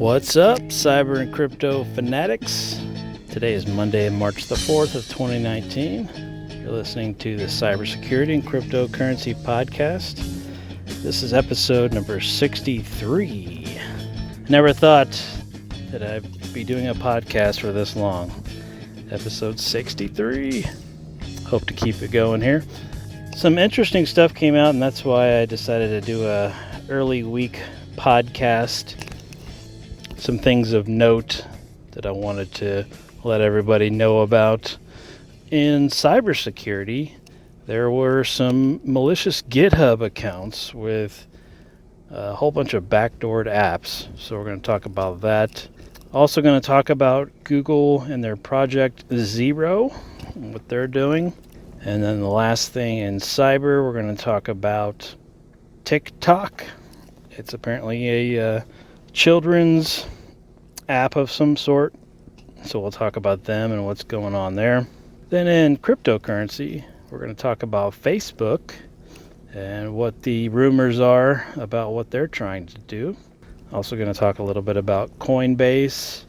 What's up, cyber and crypto fanatics? Today is Monday, March the 4th of 2019. You're listening to the Cybersecurity and Cryptocurrency Podcast. This is episode number 63. Never thought that I'd be doing a podcast for this long. Episode 63. Hope to keep it going here. Some interesting stuff came out, and that's why I decided to do a early week podcast. Some things of note that I wanted to let everybody know about. In cybersecurity, there were some malicious GitHub accounts with a whole bunch of backdoored apps. So we're going to talk about that. Also going to talk about Google and their Project Zero, what they're doing. And then the last thing in cyber, we're going to talk about TikTok. It's apparently a children's app of some sort, so we'll talk about them and what's going on there. Then in cryptocurrency, we're going to talk about Facebook and what the rumors are about what they're trying to do. Also going to talk a little bit about Coinbase,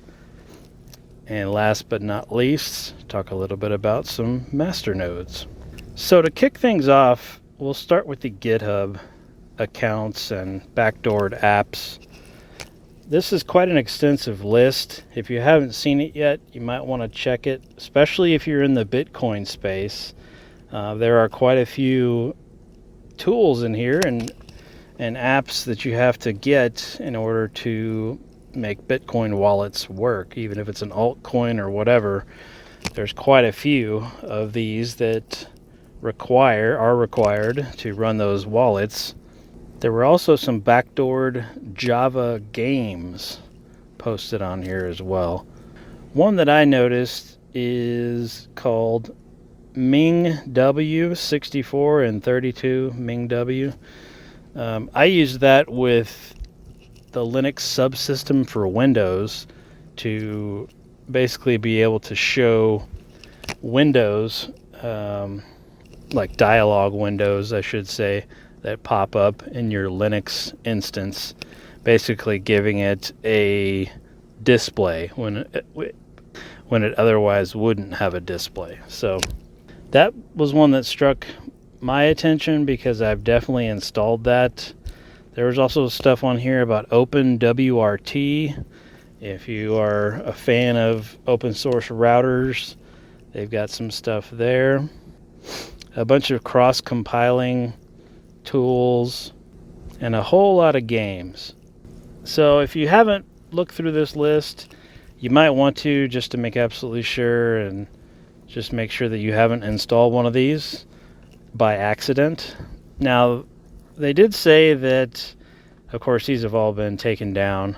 and last but not least, talk a little bit about some masternodes. So to kick things off, we'll start with the GitHub accounts and backdoored apps. This is quite an extensive list. If you haven't seen it yet, you might want to check it, especially if you're in the Bitcoin space. There are quite a few tools in here and apps that you have to get in order to make Bitcoin wallets work, even if it's an altcoin or whatever. There's quite a few of these that are required to run those wallets. There were also some backdoored Java games posted on here as well. One that I noticed is called MingW 64 and 32 MingW. I used that with the Linux subsystem for Windows to basically be able to show windows, like dialog windows, I should say, that pop up in your Linux instance, basically giving it a display when it otherwise wouldn't have a display. So that was one that struck my attention because I've definitely installed that. There was also stuff on here about OpenWRT. If you are a fan of open source routers, they've got some stuff there. A bunch of cross-compiling tools, and a whole lot of games. So if you haven't looked through this list, you might want to, just to make absolutely sure, and just make sure that you haven't installed one of these by accident. Now, they did say that, of course, these have all been taken down,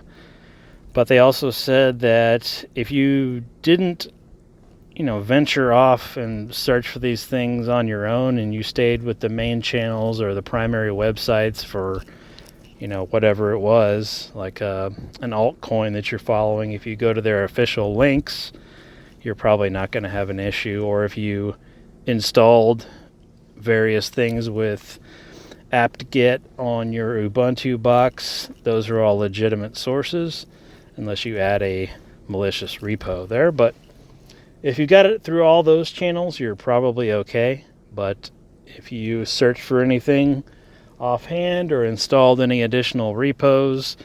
but they also said that if you didn't venture off and search for these things on your own, and you stayed with the main channels or the primary websites for, whatever it was, like an altcoin that you're following, if you go to their official links, you're probably not going to have an issue. Or if you installed various things with apt-get on your Ubuntu box, those are all legitimate sources, unless you add a malicious repo there. But if you got it through all those channels, you're probably okay. But if you search for anything offhand or installed any additional repos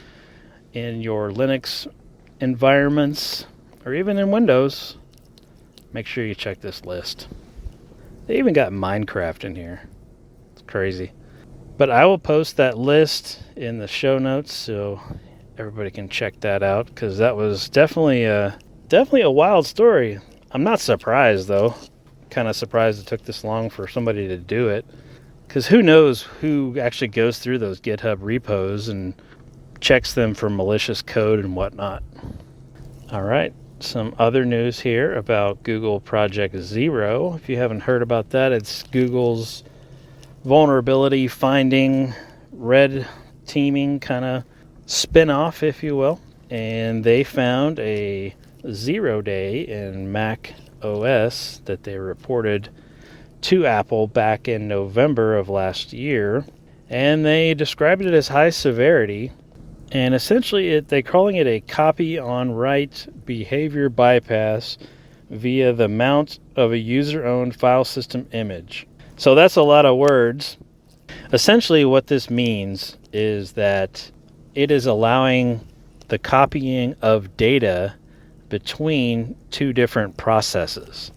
in your Linux environments or even in Windows, make sure you check this list. They even got Minecraft in here. It's crazy. But I will post that list in the show notes so everybody can check that out, because that was definitely a wild story. I'm not surprised, though. Kind of surprised it took this long for somebody to do it. Because who knows who actually goes through those GitHub repos and checks them for malicious code and whatnot. All right, some other news here about Google Project Zero. If you haven't heard about that, it's Google's vulnerability finding, red teaming kind of spin-off, if you will. And they found a 0-day in Mac OS that they reported to Apple back in November of last year, and they described it as high severity. And essentially, they're calling it a copy-on-write behavior bypass via the mount of a user-owned file system image. So that's a lot of words. Essentially, what this means is that it is allowing the copying of data between two different processes.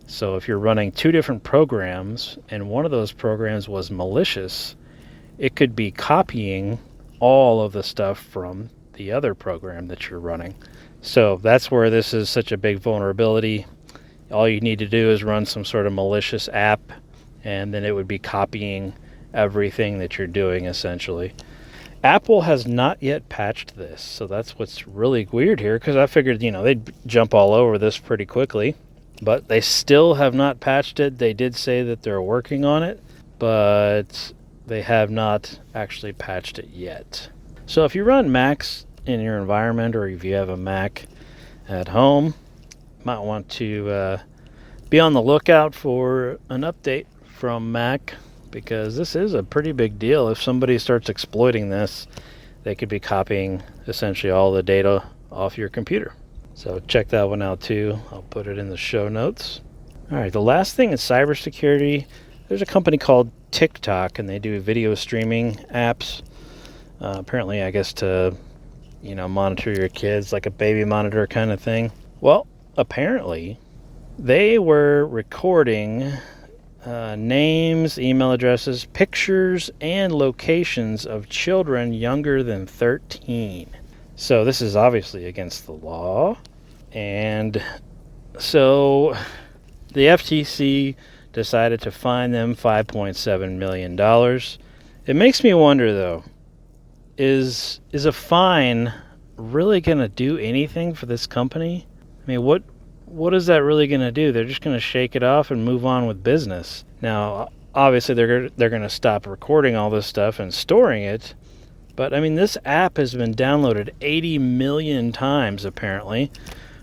So if you're running two different programs and one of those programs was malicious, it could be copying all of the stuff from the other program that you're running. So that's where this is such a big vulnerability. All you need to do is run some sort of malicious app, and then it would be copying everything that you're doing, essentially. Apple has not yet patched this, so that's what's really weird here, because I figured, they'd jump all over this pretty quickly, but they still have not patched it. They did say that they're working on it, but they have not actually patched it yet. So if you run Macs in your environment, or if you have a Mac at home, you might want to be on the lookout for an update from Mac, because this is a pretty big deal. If somebody starts exploiting this, they could be copying essentially all the data off your computer. So check that one out too. I'll put it in the show notes. All right, the last thing is cybersecurity. There's a company called TikTok, and they do video streaming apps. Apparently, I guess to, monitor your kids, like a baby monitor kind of thing. Well, apparently, they were recording names, email addresses, pictures, and locations of children younger than 13. So this is obviously against the law. And so the FTC decided to fine them $5.7 million. It makes me wonder, though, is a fine really going to do anything for this company? I mean, what is that really going to do? They're just going to shake it off and move on with business. Now, obviously, they're going to stop recording all this stuff and storing it. But, I mean, this app has been downloaded 80 million times, apparently,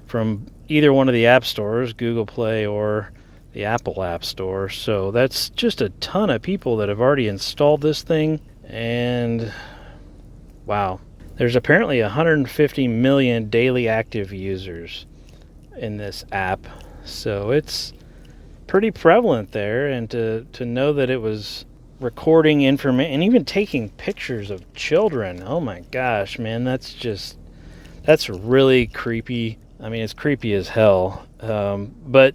from either one of the app stores, Google Play or the Apple App Store. So that's just a ton of people that have already installed this thing. And, wow. There's apparently 150 million daily active users in this app, so it's pretty prevalent there. And to know that it was recording information and even taking pictures of children, oh my gosh, man, that's really creepy. I mean, it's creepy as hell. But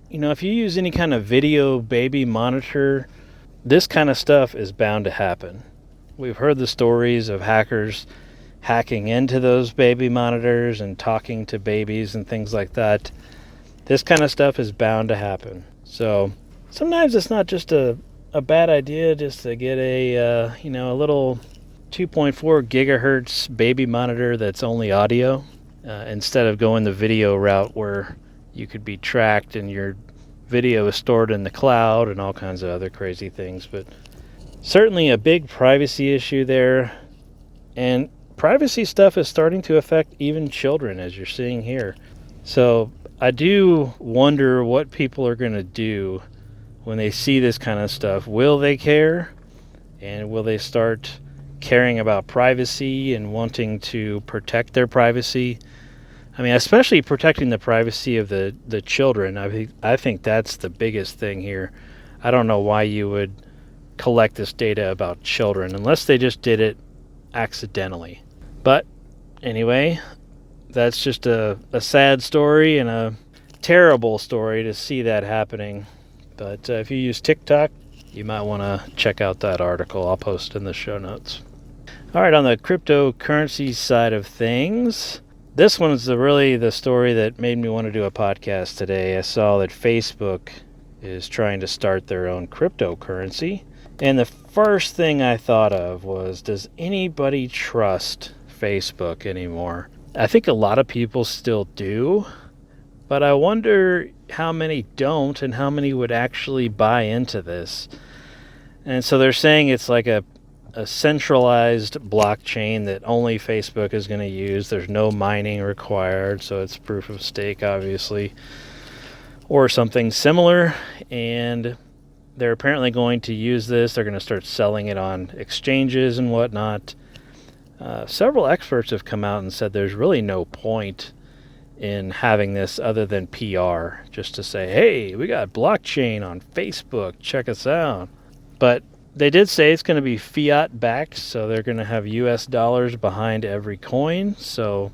if you use any kind of video baby monitor, this kind of stuff is bound to happen. We've heard the stories of hackers hacking into those baby monitors and talking to babies and things like that. This kind of stuff is bound to happen. So sometimes it's not just a bad idea just to get a little 2.4 gigahertz baby monitor that's only audio, instead of going the video route where you could be tracked and your video is stored in the cloud and all kinds of other crazy things. But certainly a big privacy issue there. And privacy stuff is starting to affect even children, as you're seeing here. So I do wonder what people are going to do when they see this kind of stuff. Will they care? And will they start caring about privacy and wanting to protect their privacy? I mean, especially protecting the privacy of the children. I think that's the biggest thing here. I don't know why you would collect this data about children unless they just did it accidentally. But anyway, that's just a sad story and a terrible story to see that happening. But if you use TikTok, you might want to check out that article. I'll post in the show notes. All right, on the cryptocurrency side of things, this one's really the story that made me want to do a podcast today. I saw that Facebook is trying to start their own cryptocurrency. And the first thing I thought of was, does anybody trust Facebook anymore? I think a lot of people still do, but I wonder how many don't and how many would actually buy into this. And so they're saying it's like a centralized blockchain that only Facebook is going to use. There's no mining required, so it's proof of stake, obviously, or something similar. And they're apparently going to use this. They're going to start selling it on exchanges and whatnot. Several experts have come out and said there's really no point in having this other than PR, just to say, hey, we got blockchain on Facebook, check us out. But they did say it's going to be fiat backed, so they're going to have US dollars behind every coin, so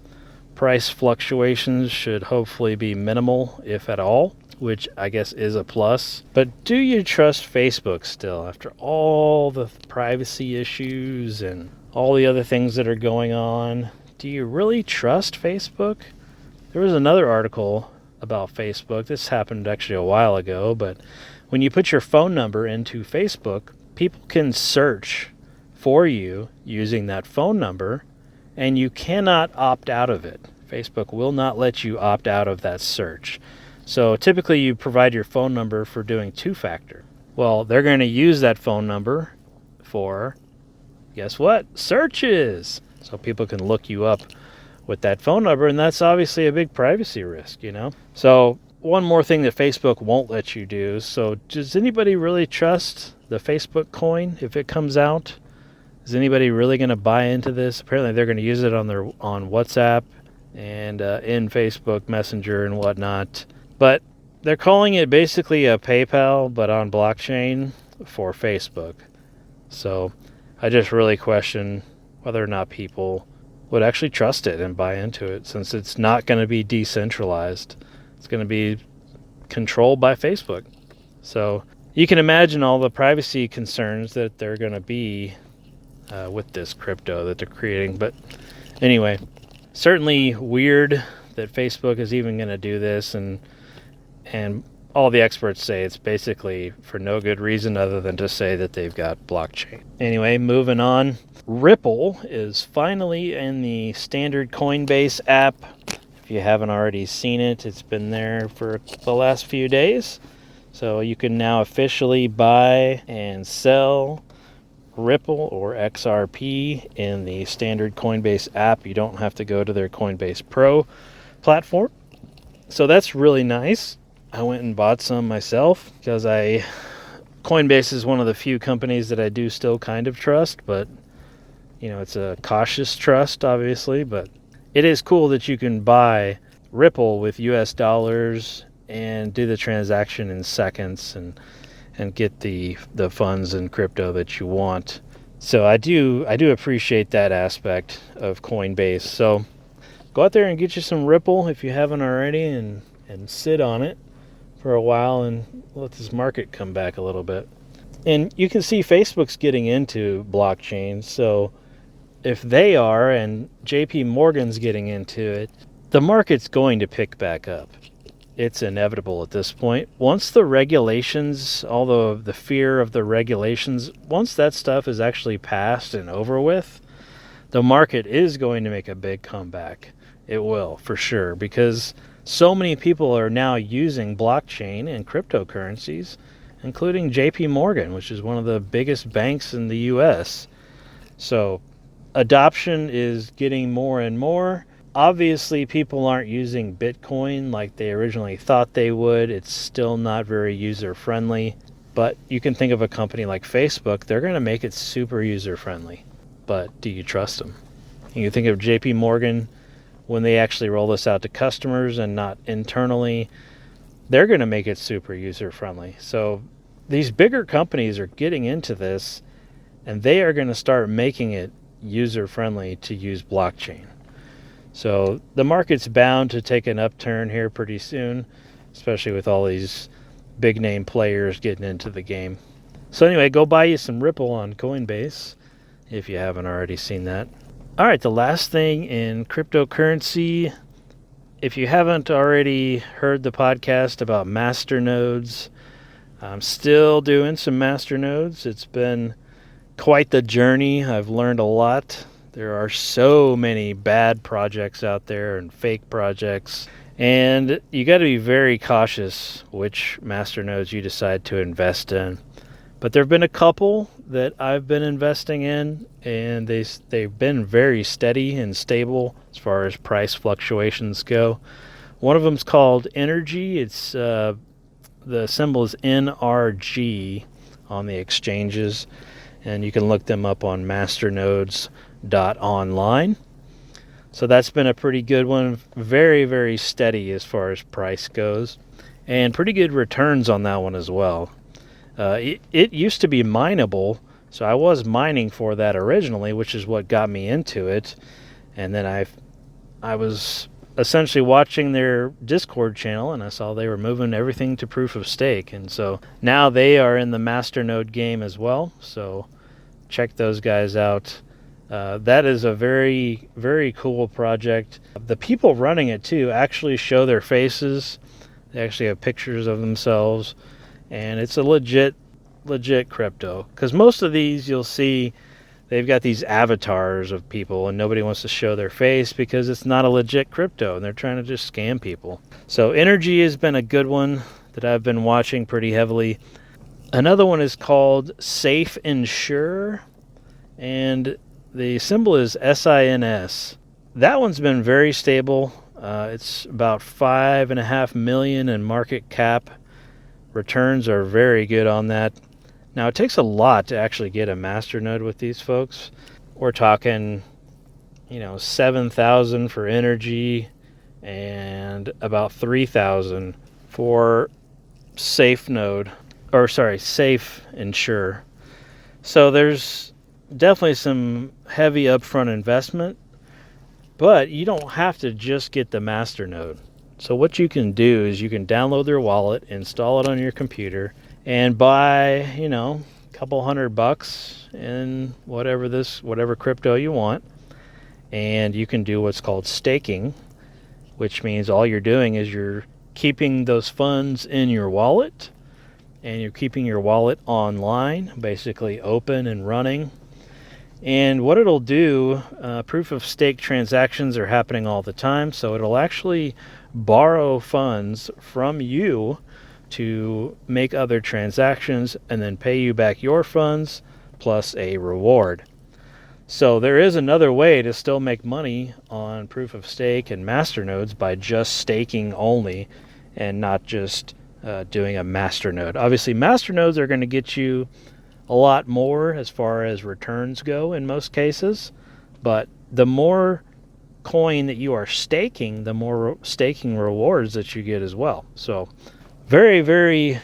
price fluctuations should hopefully be minimal, if at all, which I guess is a plus. But do you trust Facebook still after all the privacy issues and all the other things that are going on? Do you really trust Facebook? There was another article about Facebook. This happened actually a while ago, but when you put your phone number into Facebook, people can search for you using that phone number, and you cannot opt out of it. Facebook will not let you opt out of that search. So typically you provide your phone number for doing two-factor. Well, they're going to use that phone number for, guess what? Searches. So people can look you up with that phone number, and that's obviously a big privacy risk, you know? So one more thing that Facebook won't let you do. So does anybody really trust the Facebook coin if it comes out? Is anybody really going to buy into this? Apparently they're going to use it on WhatsApp and in Facebook Messenger and whatnot. But they're calling it basically a PayPal, but on blockchain for Facebook. So I just really question whether or not people would actually trust it and buy into it, since it's not going to be decentralized. It's going to be controlled by Facebook. So you can imagine all the privacy concerns that they're going to be with this crypto that they're creating. But anyway, certainly weird that Facebook is even going to do this, and all the experts say it's basically for no good reason other than to say that they've got blockchain. Anyway, moving on. Ripple is finally in the standard Coinbase app. If you haven't already seen it, it's been there for the last few days. So you can now officially buy and sell Ripple or XRP in the standard Coinbase app. You don't have to go to their Coinbase Pro platform. So that's really nice. I went and bought some myself because Coinbase is one of the few companies that I do still kind of trust, but you know, it's a cautious trust, obviously, but it is cool that you can buy Ripple with US dollars and do the transaction in seconds and get the funds and crypto that you want. So I do appreciate that aspect of Coinbase. So go out there and get you some Ripple if you haven't already, and sit on it for a while and let this market come back a little bit. And you can see Facebook's getting into blockchain, so if they are and JP Morgan's getting into it, the market's going to pick back up. It's inevitable at this point. Once the regulations, although the fear of the regulations, once that stuff is actually passed and over with, the market is going to make a big comeback. It will, for sure, because so many people are now using blockchain and cryptocurrencies, including JP Morgan, which is one of the biggest banks in the US. So adoption is getting more and more. Obviously, people aren't using Bitcoin like they originally thought they would. It's still not very user-friendly. But you can think of a company like Facebook. They're going to make it super user-friendly. But do you trust them? You think of JP Morgan, when they actually roll this out to customers and not internally, they're going to make it super user-friendly. So these bigger companies are getting into this, and they are going to start making it user-friendly to use blockchain. So the market's bound to take an upturn here pretty soon, especially with all these big name players getting into the game. So anyway, go buy you some Ripple on Coinbase if you haven't already seen that. All right, the last thing in cryptocurrency, if you haven't already heard the podcast about masternodes, I'm still doing some masternodes. It's been quite the journey. I've learned a lot. There are so many bad projects out there and fake projects, and you got to be very cautious which masternodes you decide to invest in. But there have been a couple that I've been investing in, and they've been very steady and stable as far as price fluctuations go. One of them's called Energy. It's the symbol is NRG on the exchanges, and you can look them up on masternodes. Online. So that's been a pretty good one. Very, very steady as far as price goes. And pretty good returns on that one as well. It used to be mineable, so I was mining for that originally, which is what got me into it. And then I was essentially watching their Discord channel, and I saw they were moving everything to proof of stake. And so now they are in the masternode game as well. So check those guys out. That is a very, very cool project. The people running it too actually show their faces. They actually have pictures of themselves, and it's a legit crypto. Because most of these you'll see they've got these avatars of people, and nobody wants to show their face because it's not a legit crypto, and they're trying to just scam people. So Energy has been a good one that I've been watching pretty heavily. Another one is called Safe Insure, and the symbol is SINS. That one's been very stable. It's about 5.5 million in market cap. Returns are very good on that. Now, it takes a lot to actually get a masternode with these folks. We're talking, 7,000 for Energy and about 3,000 for Safe Insure. So there's definitely some heavy upfront investment, but you don't have to just get the masternode. So what you can do is you can download their wallet, install it on your computer, and buy, a couple $100 in whatever crypto you want. And you can do what's called staking, which means all you're doing is you're keeping those funds in your wallet, and you're keeping your wallet online, basically open and running. And what it'll do, proof of stake transactions are happening all the time, so it'll actually borrow funds from you to make other transactions and then pay you back your funds plus a reward. So there is another way to still make money on proof of stake and masternodes by just staking only and not just doing a masternode. Obviously, masternodes are going to get you a lot more as far as returns go in most cases, but the more coin that you are staking, the more staking rewards that you get as well. So very, very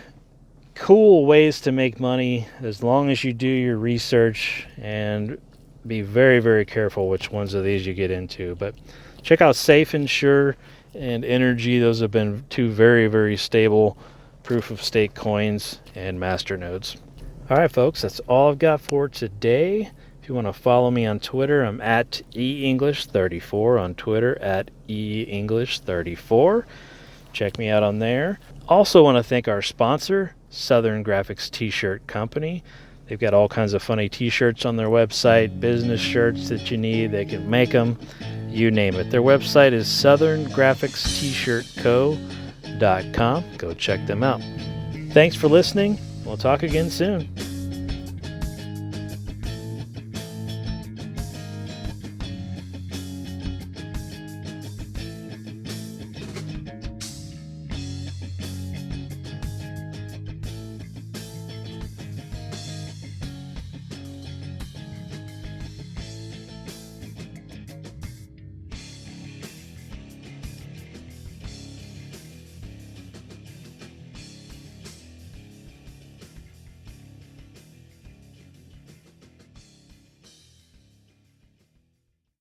cool ways to make money as long as you do your research and be very, very careful which ones of these you get into. But check out Safe Insure and Energy. Those have been two very, very stable proof of stake coins and masternodes. All right, folks, that's all I've got for today. If you want to follow me on Twitter, I'm at eEnglish34 on Twitter, at eEnglish34. Check me out on there. Also want to thank our sponsor, Southern Graphics T-Shirt Company. They've got all kinds of funny T-shirts on their website, business shirts that you need. They can make them, you name it. Their website is southerngraphicst-shirtco.com. Go check them out. Thanks for listening. We'll talk again soon.